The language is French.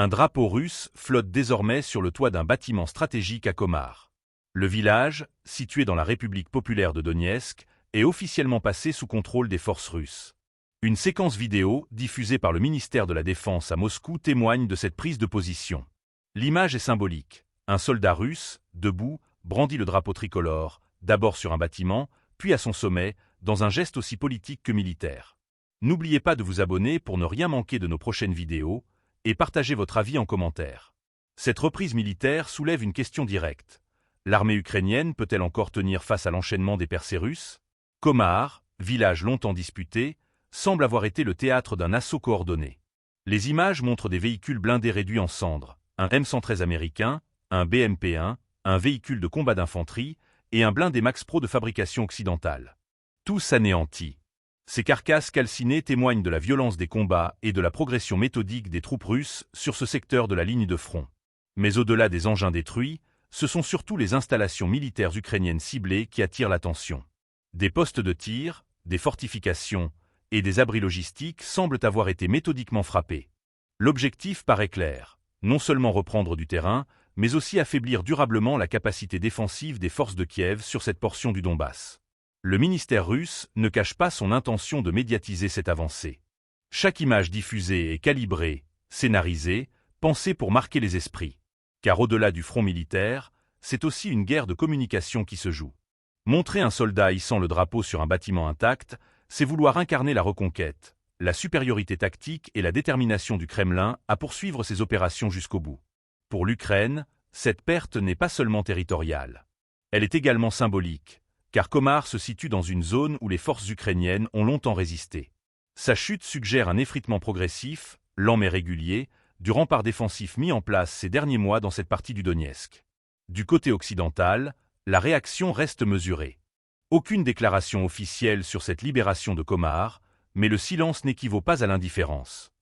Un drapeau russe flotte désormais sur le toit d'un bâtiment stratégique à Komar. Le village, situé dans la République populaire de Donetsk, est officiellement passé sous contrôle des forces russes. Une séquence vidéo, diffusée par le ministère de la Défense à Moscou, témoigne de cette prise de position. L'image est symbolique. Un soldat russe, debout, brandit le drapeau tricolore, d'abord sur un bâtiment, puis à son sommet, dans un geste aussi politique que militaire. N'oubliez pas de vous abonner pour ne rien manquer de nos prochaines vidéos, et partagez votre avis en commentaire. Cette reprise militaire soulève une question directe. L'armée ukrainienne peut-elle encore tenir face à l'enchaînement des percées russes? Komar, village longtemps disputé, semble avoir été le théâtre d'un assaut coordonné. Les images montrent des véhicules blindés réduits en cendres, un M113 américain, un BMP-1, un véhicule de combat d'infanterie et un blindé Max Pro de fabrication occidentale. Tous anéantis. Ces carcasses calcinées témoignent de la violence des combats et de la progression méthodique des troupes russes sur ce secteur de la ligne de front. Mais au-delà des engins détruits, ce sont surtout les installations militaires ukrainiennes ciblées qui attirent l'attention. Des postes de tir, des fortifications et des abris logistiques semblent avoir été méthodiquement frappés. L'objectif paraît clair, non seulement reprendre du terrain, mais aussi affaiblir durablement la capacité défensive des forces de Kiev sur cette portion du Donbass. Le ministère russe ne cache pas son intention de médiatiser cette avancée. Chaque image diffusée est calibrée, scénarisée, pensée pour marquer les esprits. Car au-delà du front militaire, c'est aussi une guerre de communication qui se joue. Montrer un soldat hissant le drapeau sur un bâtiment intact, c'est vouloir incarner la reconquête, la supériorité tactique et la détermination du Kremlin à poursuivre ses opérations jusqu'au bout. Pour l'Ukraine, cette perte n'est pas seulement territoriale. Elle est également symbolique, car Komar se situe dans une zone où les forces ukrainiennes ont longtemps résisté. Sa chute suggère un effritement progressif, lent mais régulier, du rempart défensif mis en place ces derniers mois dans cette partie du Donetsk. Du côté occidental, la réaction reste mesurée. Aucune déclaration officielle sur cette libération de Komar, mais le silence n'équivaut pas à l'indifférence.